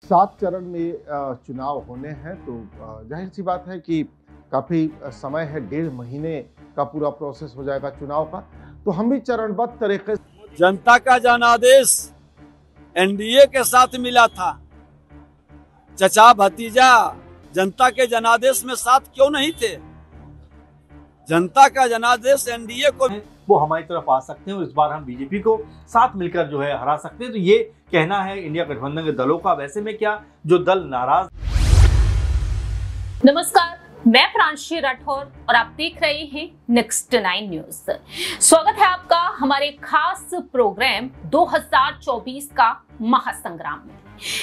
7 चरण में चुनाव होने हैं तो जाहिर सी बात है कि काफ़ी समय है, 1.5 महीने का पूरा प्रोसेस हो जाएगा चुनाव का। तो हम भी चरणबद्ध तरीके से जनता का जनादेश एनडीए के साथ मिला था। चचा भतीजा जनता के जनादेश में साथ क्यों नहीं थे? जनता का जनादेश एनडीए को वो हमारी तरफ आ सकते हैं और इस बार हम बीजेपी को साथ मिलकर जो है हरा सकते हैं। तो ये कहना है इंडिया गठबंधन के दलों का। वैसे में क्या जो दल नाराज। नमस्कार, मैं प्रांशी राठौर और आप देख रहे हैं नेक्स्ट 9 न्यूज। स्वागत है आपका हमारे खास प्रोग्राम 2024 का महासंग्राम में।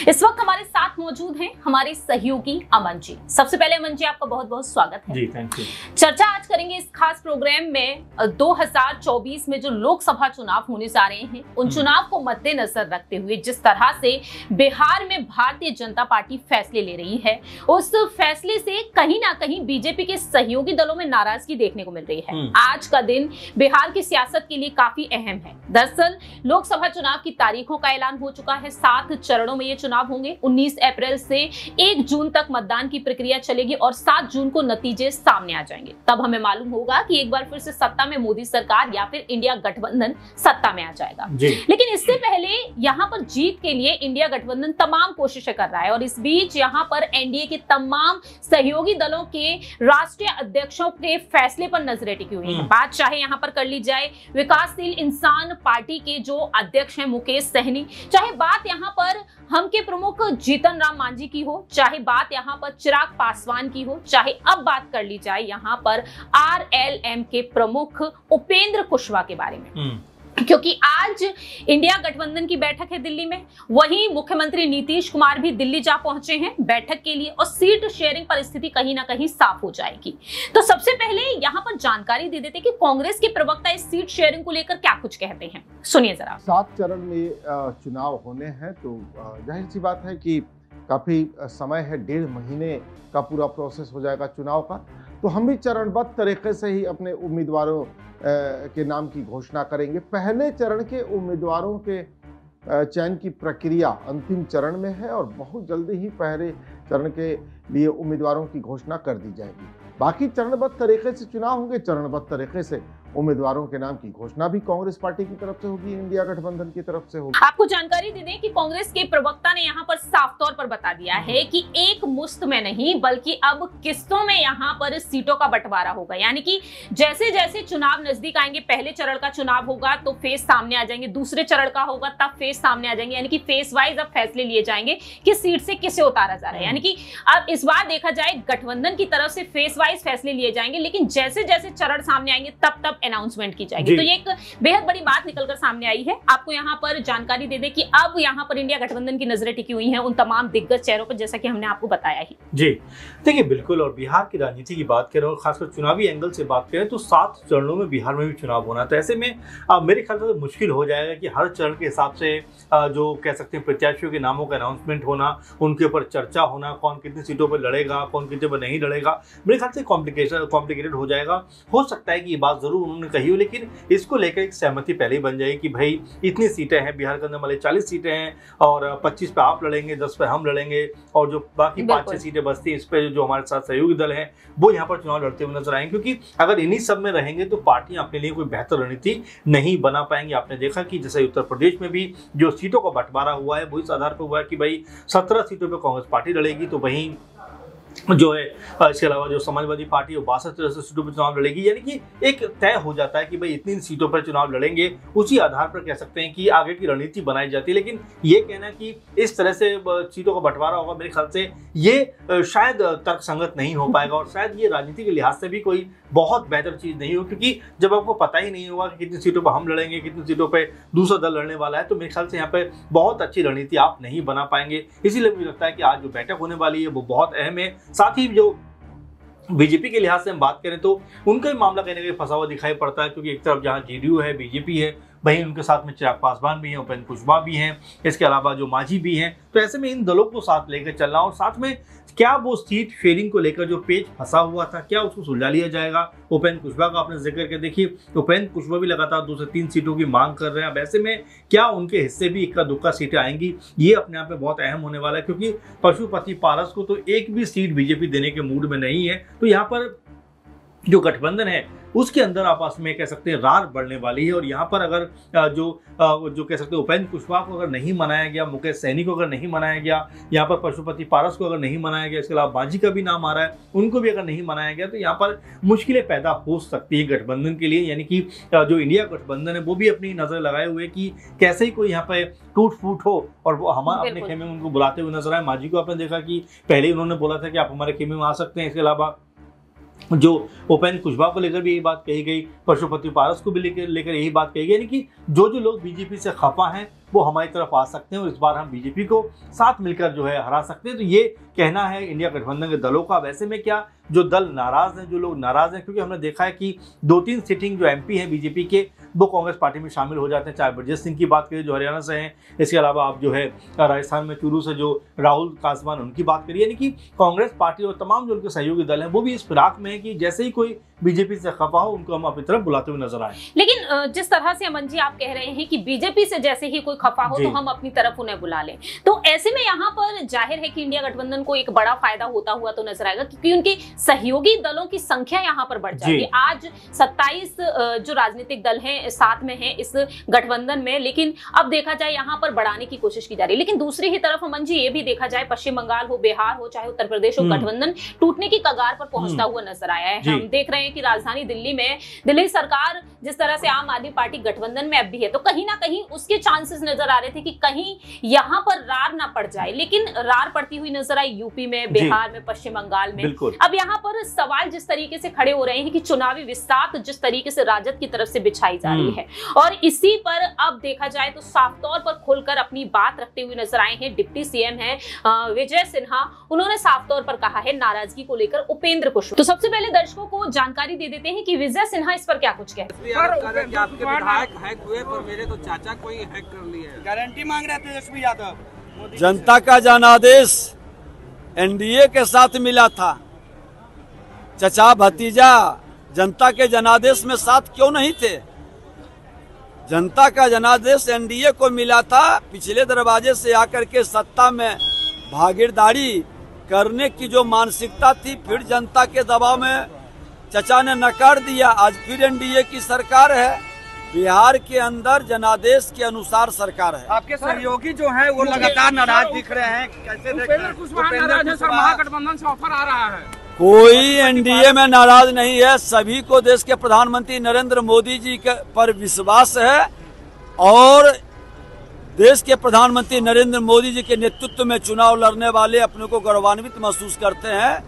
इस वक्त हमारे साथ मौजूद हैं हमारे सहयोगी अमन जी। सबसे पहले अमन जी, आपका बहुत बहुत स्वागत है। जी, थैंक यू। चर्चा आज करेंगे इस खास प्रोग्राम में 2024 में जो लोकसभा चुनाव होने जा रहे हैं, उन चुनाव को मद्देनजर रखते हुए जिस तरह से बिहार में भारतीय जनता पार्टी फैसले ले रही है, उस फैसले से कहीं ना कहीं बीजेपी के सहयोगी दलों में नाराजगी देखने को मिल रही है। आज का दिन बिहार की सियासत के लिए काफी अहम है। दरअसल लोकसभा चुनाव की तारीखों का ऐलान हो चुका है। 7 चरणों ये चुनाव होंगे। 19 अप्रैल से 1 जून तक मतदान की प्रक्रिया चलेगी और 7 जून को नतीजे सामने आ जाएंगे। तब हमें मालूम होगा कि एक बार फिर से सत्ता में मोदी सरकार या फिर इंडिया गठबंधन सत्ता में आ जाएगा। लेकिन इससे पहले यहाँ पर जीत के लिए इंडिया गठबंधन तमाम कोशिशें कर रहा है और इस बीच यहाँ पर एनडीए के तमाम सहयोगी दलों के राष्ट्रीय अध्यक्षों के फैसले पर नजरें टिकी हुई है। बात चाहे यहाँ पर कर ली जाए विकासशील इंसान पार्टी के जो अध्यक्ष हैं मुकेश सहनी, चाहे बात यहाँ पर हम के प्रमुख जीतन राम मांझी की हो, चाहे बात यहाँ पर चिराग पासवान की हो, चाहे अब बात कर ली जाए यहाँ पर आरएलएम के प्रमुख उपेंद्र कुशवाहा के बारे में, क्योंकि आज इंडिया गठबंधन की बैठक है दिल्ली में। वहीं मुख्यमंत्री नीतीश कुमार भी दिल्ली जा पहुंचे हैं बैठक के लिए और सीट शेयरिंग पर स्थिति कहीं ना कहीं साफ हो जाएगी। तो सबसे पहले यहां पर जानकारी दे देते कि कांग्रेस के प्रवक्ता इस सीट शेयरिंग को लेकर क्या कुछ कहते हैं, सुनिए जरा। 7 चरण में चुनाव होने हैं तो जाहिर सी बात है कि काफ़ी समय है, 1.5 महीने का पूरा प्रोसेस हो जाएगा चुनाव का। तो हम भी चरणबद्ध तरीके से ही अपने उम्मीदवारों के नाम की घोषणा करेंगे। पहले चरण के उम्मीदवारों के चयन की प्रक्रिया अंतिम चरण में है और बहुत जल्दी ही पहले चरण के लिए उम्मीदवारों की घोषणा कर दी जाएगी। बाकी चरणबद्ध तरीके से चुनाव होंगे, चरणबद्ध तरीके से उम्मीदवारों के नाम की घोषणा भी कांग्रेस पार्टी की तरफ से होगी, इंडिया गठबंधन की तरफ से होगी। आपको जानकारी दे दें कि कांग्रेस के प्रवक्ता ने यहाँ पर साफ तौर पर बता दिया है कि एक मुश्त में नहीं बल्कि अब किस्तों में यहाँ पर सीटों का बंटवारा होगा। यानी कि जैसे जैसे चुनाव नजदीक आएंगे, पहले चरण का चुनाव होगा तो फेज सामने आ जाएंगे, दूसरे चरण का होगा तब फेज सामने आ जाएंगे। यानी कि फेज वाइज अब फैसले लिए जाएंगे कि सीट से किसे उतारा जा रहा है। यानी कि अब इस बार देखा जाए गठबंधन की तरफ से फेज वाइज फैसले लिए जाएंगे, लेकिन जैसे जैसे चरण सामने आएंगे तब तब अनाउंसमेंट की जाएगी। तो ये एक बेहद बड़ी बात निकलकर सामने आई है। आपको यहाँ पर जानकारी दे दे कि अब यहाँ पर इंडिया गठबंधन की नजरें टिकी हुई हैं उन तमाम दिग्गज चेहरों पर, जैसा कि हमने आपको बताया ही। जी देखिए, बिल्कुल। और बिहार की राजनीति की बात करें और खासकर चुनावी एंगल से बात करें तो 7 चरणों में बिहार में भी चुनाव होना। तो ऐसे में मेरे ख्याल से मुश्किल हो जाएगा कि हर चरण के हिसाब से जो कह सकते हैं प्रत्याशियों के नामों का अनाउंसमेंट होना, उनके ऊपर चर्चा होना, कौन कितनी सीटों पर लड़ेगा, कौन कितने पर नहीं लड़ेगा, मेरे ख्याल से कॉम्प्लिकेटेड हो जाएगा। हो सकता है कि ये बात जरूर उन्होंने कही हो, लेकिन इसको लेकर एक सहमति पहले ही बन जाएगी कि भाई इतनी सीटें हैं, बिहार के अंदर मान 40 सीटें हैं और 25 पे आप लड़ेंगे, 10 पे हम लड़ेंगे और जो बाकी 5-6 सीटें बचती हैं इस पे जो हमारे साथ सहयोगी दल हैं वो यहाँ पर चुनाव लड़ते हुए नजर आएंगे। क्योंकि अगर इन्हीं सब में रहेंगे तो पार्टियां अपने लिए कोई बेहतर रणनीति नहीं बना पाएंगी। आपने देखा कि जैसे उत्तर प्रदेश में भी जो सीटों का बंटवारा हुआ है वो इस आधार पर हुआ है कि भाई 17 सीटों पर कांग्रेस पार्टी लड़ेगी, तो वहीं जो है इसके अलावा जो समाजवादी पार्टी 62 सीटों पर चुनाव लड़ेगी। यानी कि एक तय हो जाता है कि भाई इतनी सीटों पर चुनाव लड़ेंगे, उसी आधार पर कह सकते हैं कि आगे की रणनीति बनाई जाती है। लेकिन ये कहना कि इस तरह से सीटों का बंटवारा होगा, मेरे ख्याल से ये शायद तर्कसंगत नहीं हो पाएगा और शायद ये राजनीति के लिहाज से भी कोई बहुत बेहतर चीज़ नहीं हो। क्योंकि जब आपको पता ही नहीं होगा कि कितनी सीटों पर हम लड़ेंगे, कितनी सीटों पर दूसरा दल लड़ने वाला है, तो मेरे ख्याल से यहाँ पे बहुत अच्छी रणनीति आप नहीं बना पाएंगे। इसीलिए मुझे लगता है कि आज जो बैठक होने वाली है वो बहुत अहम है। साथ ही जो बीजेपी के लिहाज से हम बात करें तो उनका ही मामला कहीं ना कहीं फंसा हुआ दिखाई पड़ता है, क्योंकि एक तरफ जहां जेडीयू है, बीजेपी है, वहीं उनके साथ में चिराग पासवान भी हैं, उपेंद्र कुशवाहा भी हैं, इसके अलावा जो मांझी भी हैं। तो ऐसे में इन दलों को साथ लेकर चलना और साथ में क्या वो सीट शेयरिंग को लेकर जो पेच फंसा हुआ था क्या उसको सुलझा लिया जाएगा। उपेंद्र कुशवाहा का आपने जिक्र करके देखिए, उपेंद्र कुशवाहा भी लगातार 2 से 3 सीटों की मांग कर रहे हैं। अब ऐसे में क्या उनके हिस्से भी इक्का दुक्का सीटें आएंगी, ये अपने आप में बहुत अहम होने वाला है, क्योंकि पशुपति पारस को तो एक भी सीट बीजेपी देने के मूड में नहीं है। तो यहाँ पर जो गठबंधन है उसके अंदर आपस में कह सकते हैं रार बढ़ने वाली है। और यहाँ पर अगर जो कह सकते हैं उपेंद्र कुशवाहा को अगर नहीं मनाया गया, मुकेश सहनी को अगर नहीं मनाया गया, यहाँ पर पशुपति पारस को अगर नहीं मनाया गया, इसके अलावा मांझी का भी नाम आ रहा है, उनको भी अगर नहीं मनाया गया तो यहाँ पर मुश्किलें पैदा हो सकती है गठबंधन के लिए। यानी कि जो इंडिया गठबंधन है वो भी अपनी नजर लगाए हुए कि कैसे ही कोई यहाँ पे टूट फूट हो और वो हम अपने खेमे में उनको बुलाते हुए नजर आए। मांझी को आपने देखा कि पहले ही उन्होंने बोला था कि आप हमारे खेमे में आ सकते हैं। इसके अलावा जो उपेंद्र कुशवाहा को लेकर भी यही बात कही गई, पशुपति पारस को भी लेकर यही बात कही गई, यानी कि जो लोग बीजेपी से खफा हैं वो हमारी तरफ आ सकते हैं और इस बार हम बीजेपी को साथ मिलकर जो है हरा सकते हैं। तो ये कहना है इंडिया गठबंधन के दलों का। वैसे में क्या जो दल नाराज हैं, जो लोग नाराज हैं, क्योंकि हमने देखा है कि 2-3 सिटिंग जो एमपी हैं बीजेपी के वो कांग्रेस पार्टी में शामिल हो जाते हैं। चाहे ब्रजेश सिंह की बात करिए जो हरियाणा से हैं, इसके अलावा आप जो है राजस्थान में चूरू से जो राहुल कासवान उनकी बात करिए, यानी कि कांग्रेस पार्टी और तमाम जो उनके सहयोगी दल हैं वो भी इस फिराक में है कि जैसे ही कोई बीजेपी से खफा हो उनको हम अपनी तरफ बुलाते हुए नजर आए। लेकिन जिस तरह से अमन जी आप कह रहे हैं कि बीजेपी से जैसे ही कोई खफा हो तो हम अपनी तरफ उन्हें बुला लें, तो ऐसे में यहाँ पर जाहिर है कि इंडिया गठबंधन को एक बड़ा फायदा होता हुआ तो नजर आएगा, क्योंकि उनके सहयोगी दलों की संख्या यहाँ पर बढ़ जाएगी। आज 27 जो राजनीतिक दल हैं साथ में हैं इस गठबंधन में, लेकिन अब देखा जाए यहाँ पर बढ़ाने की कोशिश की जा रही है। लेकिन दूसरी ही तरफ अमन जी ये भी देखा जाए, पश्चिम बंगाल हो, बिहार हो, चाहे उत्तर प्रदेश हो, गठबंधन टूटने की कगार पर पहुंचता हुआ नजर आया है। हम देख रहे हैं कि राजधानी दिल्ली में दिल्ली सरकार जिस तरह से आम आदमी पार्टी गठबंधन में अब भी है, तो कहीं ना कहीं उसके चांसेस नजर आ रहे थे कि कहीं यहां पर रार ना पड़ जाए, लेकिन रार पड़ती हुई नजर आई यूपी में, बिहार में, पश्चिम बंगाल में। अब यहां पर सवाल जिस तरीके से खड़े हो रहे हैं कि चुनावी विस्तार जिस तरीके से राजद की तरफ से बिछाई जा रही है, और इसी पर अब देखा जाए तो साफ तौर पर खुलकर अपनी बात रखते हुए नजर आए हैं डिप्टी सीएम है विजय सिन्हा। उन्होंने साफ तौर पर कहा है नाराजगी को लेकर उपेंद्र कुशवाहा। तो सबसे पहले दर्शकों को जानकारी दे देते हैं कि विजय सिन्हा इस पर क्या कुछ कहते हैं। आपके विधायक हैक हुए पर मेरे तो चाचा कोई हैक कर लिए, गारंटी मांग रहे तेजस्वी यादव। जनता का जनादेश एनडीए के साथ मिला था, चचा भतीजा जनता के जनादेश में साथ क्यों नहीं थे? जनता का जनादेश एनडीए को मिला था, पिछले दरवाजे से आकर के सत्ता में भागीदारी करने की जो मानसिकता थी, फिर जनता के दबाव में चचा ने नकार दिया। आज फिर एनडीए की सरकार है, बिहार के अंदर जनादेश के अनुसार सरकार है। आपके सहयोगी जो है वो लगातार नाराज दिख रहे हैं, कैसे देख रहे हैं? महागठबंधन से ऑफर आ रहा है। कोई एनडीए में नाराज नहीं है, सभी को देश के प्रधानमंत्री नरेंद्र मोदी जी के पर विश्वास है और देश के प्रधानमंत्री नरेंद्र मोदी जी के नेतृत्व में चुनाव लड़ने वाले अपने को गौरवान्वित महसूस करते हैं,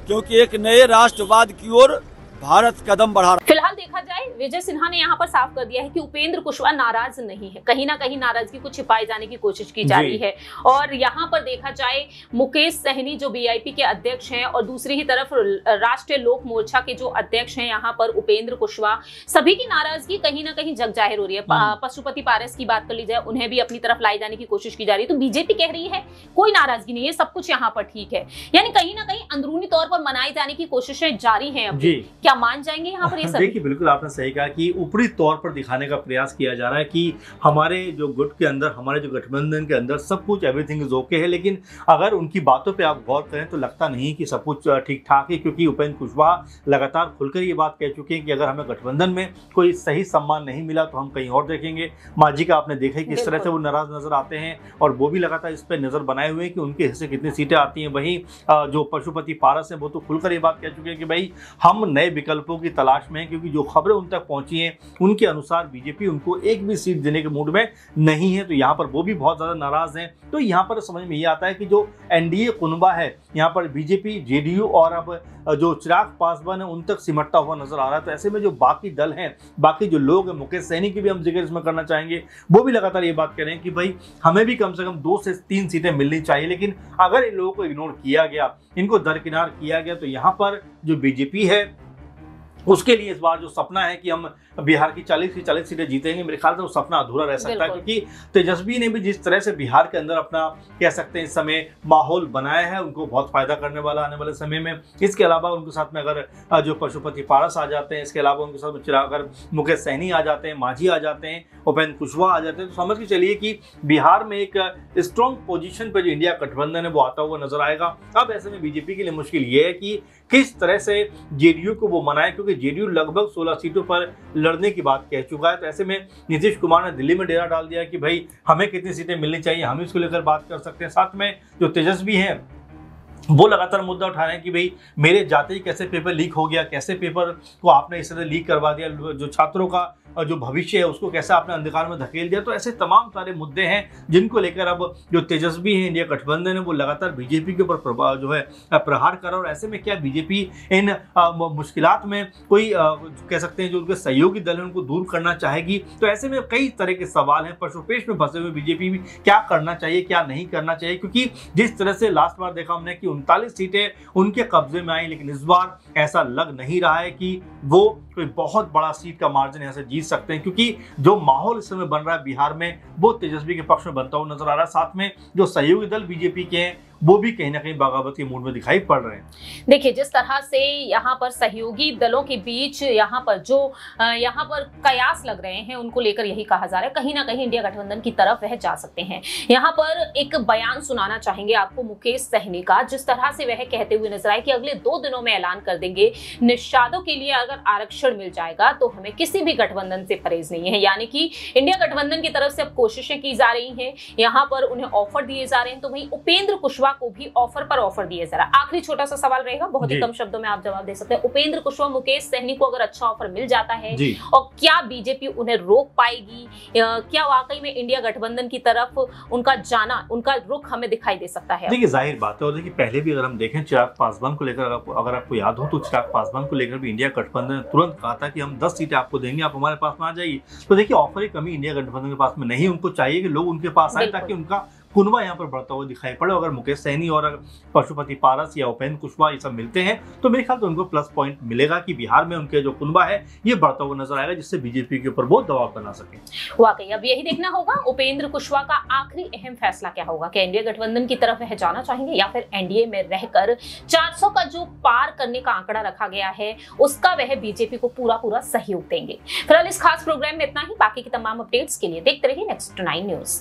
क्योंकि एक नए राष्ट्रवाद की ओर भारत कदम बढ़ा रहा है। फिलहाल देखा जाए विजय सिन्हा ने यहाँ पर साफ कर दिया है कि उपेंद्र कुशवाहा नाराज नहीं है, कहीं ना कहीं नाराजगी को छिपाए जाने की कोशिश की जा रही है। और यहाँ पर देखा जाए मुकेश सहनी जो बीआईपी के अध्यक्ष हैं और दूसरी ही तरफ राष्ट्रीय लोक मोर्चा के जो अध्यक्ष हैं यहाँ पर उपेंद्र कुशवाहा, सभी की नाराजगी कहीं ना कहीं जग जाहिर हो रही है। पशुपति पारस की बात कर ली जाए, उन्हें भी अपनी तरफ लाई जाने की कोशिश की जा रही है। तो बीजेपी कह रही है कोई नाराजगी नहीं है, सब कुछ यहाँ पर ठीक है, यानी कहीं ना कहीं अंदरूनी तौर पर मनाए जाने की कोशिशें जारी है। अब क्या मान जाएंगे यहाँ पर ये सब? देखिए बिल्कुल आपने सही कहा कि ऊपरी तौर पर दिखाने का प्रयास किया जा रहा है कि हमारे जो गुट के अंदर, हमारे जो गठबंधन के अंदर सब कुछ एवरीथिंग इज ओके है, लेकिन अगर उनकी बातों पे आप गौर करें तो लगता नहीं कि सब कुछ ठीक ठाक है, क्योंकि उपेंद्र कुशवाहा लगातार खुलकर ये बात कह चुके हैं कि अगर हमें गठबंधन में कोई सही सम्मान नहीं मिला तो हम कहीं और देखेंगे। मांझी का आपने देखा किस तरह से वो नाराज नजर आते हैं और वो भी लगातार इस पर नजर बनाए हुए हैं कि उनके हिस्से कितनी सीटें आती हैं। वहीं जो पशुपति पारस है वो तो खुलकर ये बात कह चुके हैं कि भाई हम नए विकल्पों की तलाश में हैं, क्योंकि जो खबरें उन तक पहुंची हैं उनके अनुसार बीजेपी उनको एक भी सीट देने के मूड में नहीं है। तो यहाँ पर वो भी बहुत ज्यादा नाराज हैं। तो यहाँ पर समझ में ये आता है कि जो एनडीए कुनबा है यहाँ पर बीजेपी, जेडीयू और अब जो चिराग पासवान है उन तक सिमटता हुआ नजर आ रहा है। तो ऐसे में जो बाकी दल हैं, बाकी जो लोग हैं, मुकेश सहनी की भी हम जिक्र इसमें करना चाहेंगे, वो भी लगातार ये बात कह रहे हैं कि भाई हमें भी कम से कम 2 से 3 सीटें मिलनी चाहिए। लेकिन अगर इन लोगों को इग्नोर किया गया, इनको दरकिनार किया गया, तो यहाँ पर जो बीजेपी है उसके लिए इस बार जो सपना है कि हम बिहार की 40 की 40 सीटें जीतेंगे, मेरे ख्याल से वो सपना अधूरा रह सकता है, क्योंकि तेजस्वी ने भी जिस तरह से बिहार के अंदर अपना कह सकते हैं इस समय माहौल बनाया है, उनको बहुत फायदा करने वाला आने वाले समय में। इसके अलावा उनके साथ में अगर जो पशुपति पारस आ जाते हैं, इसके अलावा उनके साथ में अगर मुकेश सहनी आ जाते हैं, मांझी आ जाते हैं, उपेंद्र कुशवाहा आ जाते हैं, तो समझ के चलिए कि बिहार में एक स्ट्रॉन्ग पोजीशन पे जो इंडिया गठबंधन है वो आता हुआ नजर आएगा। अब ऐसे में बीजेपी के लिए मुश्किल ये है कि किस तरह से जेडीयू को वो मनाए, क्योंकि जेडीयू लगभग 16 सीटों पर लड़ने की बात कह चुका है। तो ऐसे में नीतीश कुमार ने दिल्ली में डेरा डाल दिया कि भाई हमें कितनी सीटें मिलनी चाहिए, हम इसको लेकर बात कर सकते हैं। साथ में जो तेजस्वी हैं वो लगातार मुद्दा उठा रहे हैं कि भाई मेरे जाते ही कैसे पेपर लीक हो गया, कैसे पेपर को आपने इस तरह लीक करवा दिया, जो छात्रों का जो भविष्य है उसको कैसे आपने अंधकार में धकेल दिया। तो ऐसे तमाम सारे मुद्दे हैं जिनको लेकर अब जो तेजस्वी है, इंडिया गठबंधन है, वो लगातार बीजेपी के ऊपर जो है प्रहार कर रहा है। और ऐसे में क्या बीजेपी इन मुश्किलात में कोई कह सकते हैं जो उनके सहयोगी दल है उनको दूर करना चाहेगी। तो ऐसे में कई तरह के सवाल हैं, पशुपेश में फंसे हुए बीजेपी भी क्या करना चाहिए, क्या नहीं करना चाहिए, क्योंकि जिस तरह से लास्ट बार देखा हमने कि 39 सीटें उनके कब्जे में आई, लेकिन इस बार ऐसा लग नहीं रहा है कि वो कोई बहुत बड़ा सीट का मार्जिन यहाँ से जीत सकते हैं, क्योंकि जो माहौल इस समय बन रहा है बिहार में वो तेजस्वी के पक्ष में बनता हुआ नजर आ रहा है। साथ में जो सहयोगी दल बीजेपी के हैं वो भी कहीं ना कहीं बगावत के मूड में दिखाई पड़ रहे हैं। देखिए, जिस तरह से यहाँ पर सहयोगी दलों के बीच यहाँ पर कयास लग रहे हैं, उनको लेकर यही कहा जा रहा है कहीं ना कहीं इंडिया गठबंधन की तरफ वह जा सकते हैं। यहाँ पर एक बयान सुनाना चाहेंगे आपको मुकेश सहनी का, जिस तरह से वह कहते हुए नजर आए कि अगले 2 दिनों में ऐलान कर देंगे, निषादों के लिए अगर आरक्षण मिल जाएगा तो हमें किसी भी गठबंधन से परहेज नहीं है। यानी कि इंडिया गठबंधन की तरफ से अब कोशिशें की जा रही हैं, यहाँ पर उन्हें ऑफर दिए जा रहे हैं। तो वहीं उपेंद्र कुशवाहा को भी ऑफर दिए जा रहा है। आखिरी छोटा सा सवाल रहेगा, बहुत ही कम शब्दों में आप जवाब दे सकते हैं। उपेंद्र कुशवाहा, मुकेश सहनी को अगर अच्छा ऑफर मिल जाता है और क्या बीजेपी उन्हें रोक पाएगी, क्या वाकई में इंडिया गठबंधन की तरफ उनका जाना, उनका रुख हमें दिखाई दे सकता है? देखिए, जाहिर बात है, और देखिए पहले भी अगर हम देखें चिराग पासवान को लेकर, अगर आपको याद हो तो चिराग पासवान को लेकर भी इंडिया गठबंधन ने तुरंत कहा था कि हम 10 सीटें आपको देंगे, आप हमारे पास में आ जाइए। तो देखिए, ऑफर की कमी इंडिया गठबंधन के पास में नहीं, उनको चाहिए कि लोग उनके पास आए ताकि उनका कुनबा यहाँ पर बढ़ता हुआ दिखाई पड़े। अगर मुकेश सहनी और पशुपति पारस या उपेंद्र कुशवाहा ये सब मिलते हैं तो मेरे ख्याल से उनको प्लस पॉइंट मिलेगा कि बिहार में उनके जो कुनबा है ये बढ़ता हुआ नजर आएगा, जिससे बीजेपी के ऊपर बहुत दबाव बना सके। वाकई अब यही देखना होगा उपेंद्र कुशवाहा का आखिरी अहम फैसला क्या होगा। क्या इंडिया गठबंधन की तरफ वह जाना चाहेंगे या फिर एनडीए में रहकर 400 का जो पार करने का आंकड़ा रखा गया है उसका वह बीजेपी को पूरा सहयोग देंगे। फिलहाल इस खास प्रोग्राम में इतना ही। बाकी की तमाम अपडेट्स के लिए देखते रहिए Next 9 न्यूज।